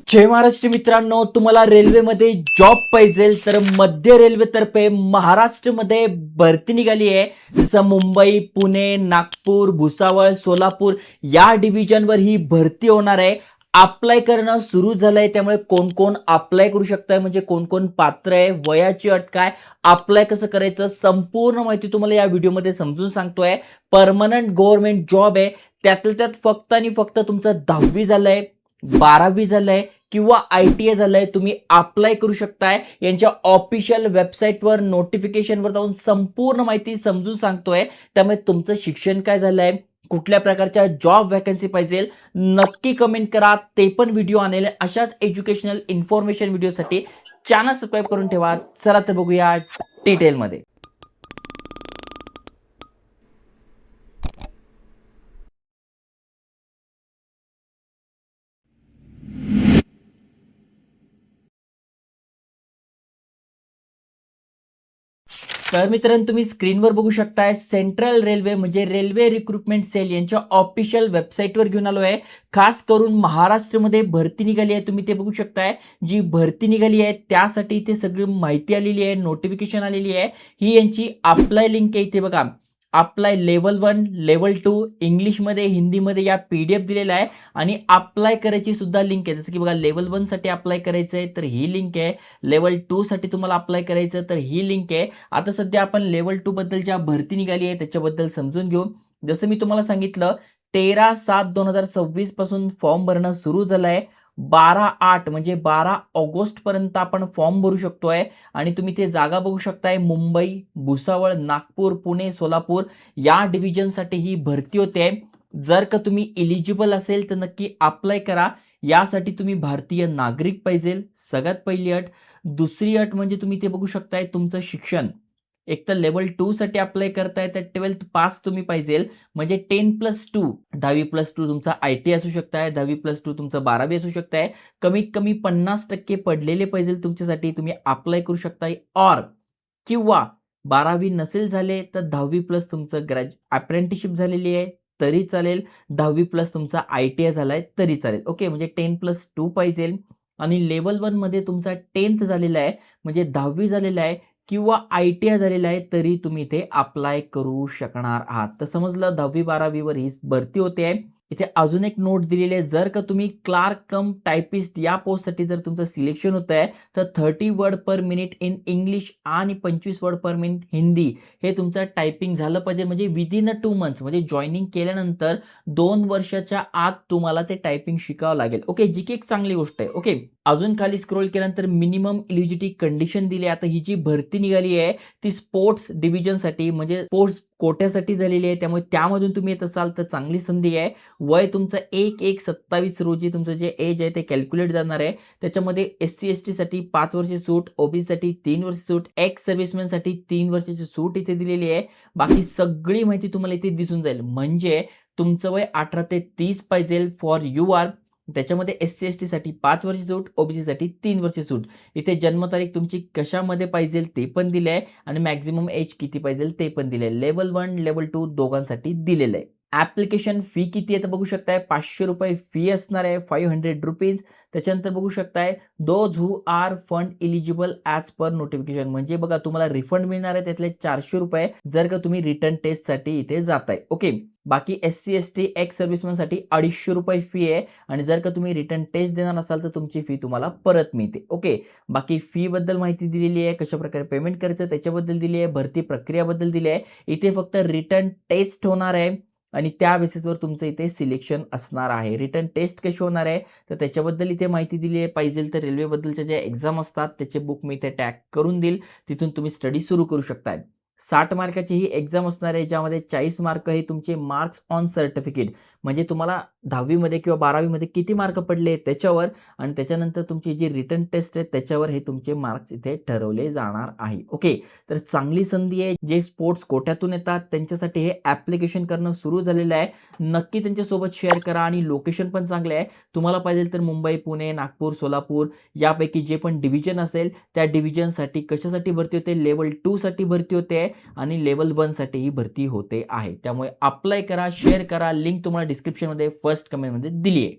जय महाराष्ट्र मित्रांनो, तुम्हाला रेल्वेमध्ये जॉब पाहिजे तर मध्य रेल्वे तर्फे महाराष्ट्रामध्ये भरती निघाली आहे. जसं मुंबई, पुणे, नागपूर, भुसावळ, सोलापूर या डिव्हिजनवर ही भरती होणार आहे. अप्लाय करणं सुरू झालंय, त्यामुळे कोण कोण अप्लाय करू शकताय, म्हणजे कोण कोण पात्र आहे, वयाची अट काय, अप्लाय कसं करायचं, संपूर्ण माहिती तुम्हाला या व्हिडिओमध्ये समजून सांगतोय. परमनंट गव्हर्नमेंट जॉब आहे, त्यातल्या त्यात फक्त आणि फक्त तुमचं 10वी झालंय, 12वी झालंय किंवा ITI झालंय, तुम्ही अप्लाय करू शकताय. यांच्या ऑफिशियल वेबसाईटवर नोटिफिकेशनवर जाऊन संपूर्ण माहिती समजून सांगतोय. त्यामुळे तुमचं शिक्षण काय झालंय, कुठल्या प्रकारच्या जॉब वॅकन्सी पाहिजे, नक्की कमेंट करा. ते पण व्हिडिओ आणले अशाच एज्युकेशनल इन्फॉर्मेशन व्हिडिओसाठी चॅनल सबस्क्राईब करून ठेवा. चला तर बघूया डिटेलमध्ये. तर मित्रांनो, तुम्ही स्क्रीनवर बघू शकताय, सेंट्रल रेल्वे म्हणजे रेल्वे रिक्रुटमेंट सेल यांच्या ऑफिशियल वेबसाईटवर घेऊन आलो आहे. खास करून महाराष्ट्रामध्ये भरती निघाली आहे, तुम्ही ते बघू शकताय. जी भरती निघाली आहे त्यासाठी इथे सगळी माहिती आलेली आहे, नोटिफिकेशन आलेली आहे. ही यांची अप्लाय लिंक आहे, इथे बघा. अप्लाय लेवल 1, लेवल 2 इंग्लिशमध्ये, हिंदीमध्ये या PDF दिलेला आहे. आणि अप्लाय करायची सुद्धा लिंक आहे. जसं की बघा, लेवल 1 साठी अप्लाय करायचं आहे तर ही लिंक आहे. लेवल 2 साठी तुम्हाला अप्लाय करायचं तर ही लिंक आहे. आता सध्या आपण लेवल 2 बद्दल ज्या भरती निघाली आहे त्याच्याबद्दल समजून घेऊ. जसं मी तुम्हाला सांगितलं, 13/7/2026 पासून फॉर्म भरणं सुरू झालं आहे. 12/8 म्हणजे 12 ऑगस्ट पर्यंत आपण फॉर्म भरू शकतोय. आणि तुम्ही ते जागा बघू शकताय, मुंबई, भुसावळ, नागपूर, पुणे, सोलापूर या डिव्हिजनसाठी ही भरती होते. जर का तुम्ही इलिजिबल असेल तर नक्की अप्लाय करा. यासाठी तुम्ही भारतीय नागरिक पाहिजे, सगळ्यात पहिली अट. दुसरी अट म्हणजे तुम्ही ते बघू शकताय, तुमचं शिक्षण. एक तर लेवल 2 साठी अप्लाय करताय तर 12th पास तुम्ही पाहिजे, म्हणजे 10+2, 10वी+2 तुमचा ITI असू शकताय, 10वी+2 तुमचं 12वी असू शकताय. कमीत कमी 50% पडलेले पाहिजे तुमच्यासाठी, तुम्ही अप्लाय करू शकताय. किंवा 12वी नसेल झाले तर 10वी+ तुमचं अप्रेंटिसशिप झालेली आहे तरी चालेल, 10वी+ तुमचा ITI झालाय तरी चालेल. ओके, म्हणजे 10+2 पाहिजे. आणि लेवल 1 मध्ये तुमचा 10th झालेला आहे, म्हणजे 10वी झालेला आहे किंवा ITI झालेला आहे तरी तुम्ही इथे अप्लाय करू शकणार आहात. तर समजलं, 10वी-12वी वर ही भरती होते. इथे अजून एक नोट दिलेली आहे, जर का तुम्ही क्लार्क कम टायपिस्ट या पोस्टसाठी जर तुमचं सिलेक्शन होत आहे तर 30 word per minute in English आणि 25 वर्ड पर मिनिट हिंदी हे तुमचं टायपिंग झालं पाहिजे. म्हणजे विदिन 2 मंथ्स, म्हणजे जॉईनिंग केल्यानंतर 2 वर्षाच्या आत तुम्हाला ते टायपिंग शिकावं लागेल. ओके, जी की एक चांगली गोष्ट आहे. ओके, अजून खाली स्क्रोल केल्यानंतर मिनिमम एलिजिबिलिटी कंडिशन दिली आहे. आता ही जी भरती निघाली आहे ती स्पोर्ट्स डिव्हिजनसाठी म्हणजे स्पोर्ट्स कोट्यासाठी झालेली आहे, त्यामुळे त्यामधून तुम्ही येत असाल तर चांगली संधी आहे. वय तुमचं 1/1/27 रोजी तुमचं जे एज आहे ते कॅल्क्युलेट जाणार आहे. त्याच्यामध्ये SC/ST साठी 5 वर्ष सूट, OBC साठी 3 वर्ष सूट, एक्स सर्व्हिसमॅन साठी 3 वर्षाची सूट इथे दिलेली आहे. बाकी सगळी माहिती तुम्हाला इथे दिसून जाईल. म्हणजे तुमचं वय 18 ते 30 पाहिजे फॉर यू आर. त्याच्यामध्ये SC/ST साठी 5 वर्ष सूट, OBC साठी 3 वर्ष सूट. इथे जन्मतारीख तुमची कशामध्ये पाहिजे ते पण दिले आहे आणि मॅक्झिमम एज किती पाहिजे ते पण दिले आहे. लेवल 1, लेवल 2 दोघांसाठी दिलेलं आहे. ॲप्लिकेशन फी किती आहे तर बघू शकताय, ₹500 फी असणार आहे, ₹500. त्याच्यानंतर बघू शकताय, those who are fund eligible as per notification. म्हणजे बघा, तुम्हाला रिफंड मिळणार आहे त्यातले ₹400 जर का तुम्ही रिटर्न टेस्टसाठी इथे जाताय. ओके, बाकी SC/ST एक्स सर्व्हिसमॅनसाठी ₹250 फी आहे. आणि जर का तुम्ही रिटर्न टेस्ट देणार असाल तर तुमची फी तुम्हाला परत मिळते. ओके, बाकी फी बद्दल माहिती दिलेली आहे, कशा प्रकारे पेमेंट करायचं त्याच्याबद्दल दिली आहे, भरती प्रक्रियाबद्दल दिली आहे. इथे फक्त रिटर्न टेस्ट होणार आहे आणि त्या बेसिसवर तुमचं इथे सिलेक्शन असणार आहे. रिटर्न टेस्ट कशी होणार आहे तर त्याच्याबद्दल इथे माहिती दिली आहे. पाहिजे तर रेल्वेबद्दलच्या ज्या एक्झाम असतात त्याचे बुक मी इथे टॅग करून देईल, तिथून तुम्ही स्टडी सुरू करू शकताय. 60 मार्काची ही एक्झाम असणार आहे, ज्यामध्ये 40 मार्क हे तुमचे मार्क्स ऑन सर्टिफिकेट, म्हणजे तुम्हाला 10वी मध्ये किंवा 12वी मध्ये किती मार्क पडले त्याच्यावर, आणि त्याच्यानंतर तुमची जी रिटर्न टेस्ट आहे त्याच्यावर हे तुमचे मार्क्स इथे ठरवले जाणार आहे. ओके, तर चांगली संधी आहे. जे स्पोर्ट्स कोट्यातून येतात त्यांच्यासाठी हे ॲप्लिकेशन करणं सुरू झालेलं आहे. नक्की त्यांच्यासोबत शेअर करा. आणि लोकेशन पण चांगले आहे. तुम्हाला पाहिजे तर मुंबई, पुणे, नागपूर, सोलापूर यापैकी जे पण डिव्हिजन असेल त्या डिव्हिजनसाठी कशासाठी भरती होते, लेवल 2 साठी भरती होते आणि लेवल 1 साठी ही भरती होते आहे. त्यामुळे अप्लाय करा, शेअर करा. लिंक तुम्हाला डिस्क्रिप्शनमध्ये फर्स्ट कमेंटमध्ये दिली आहे.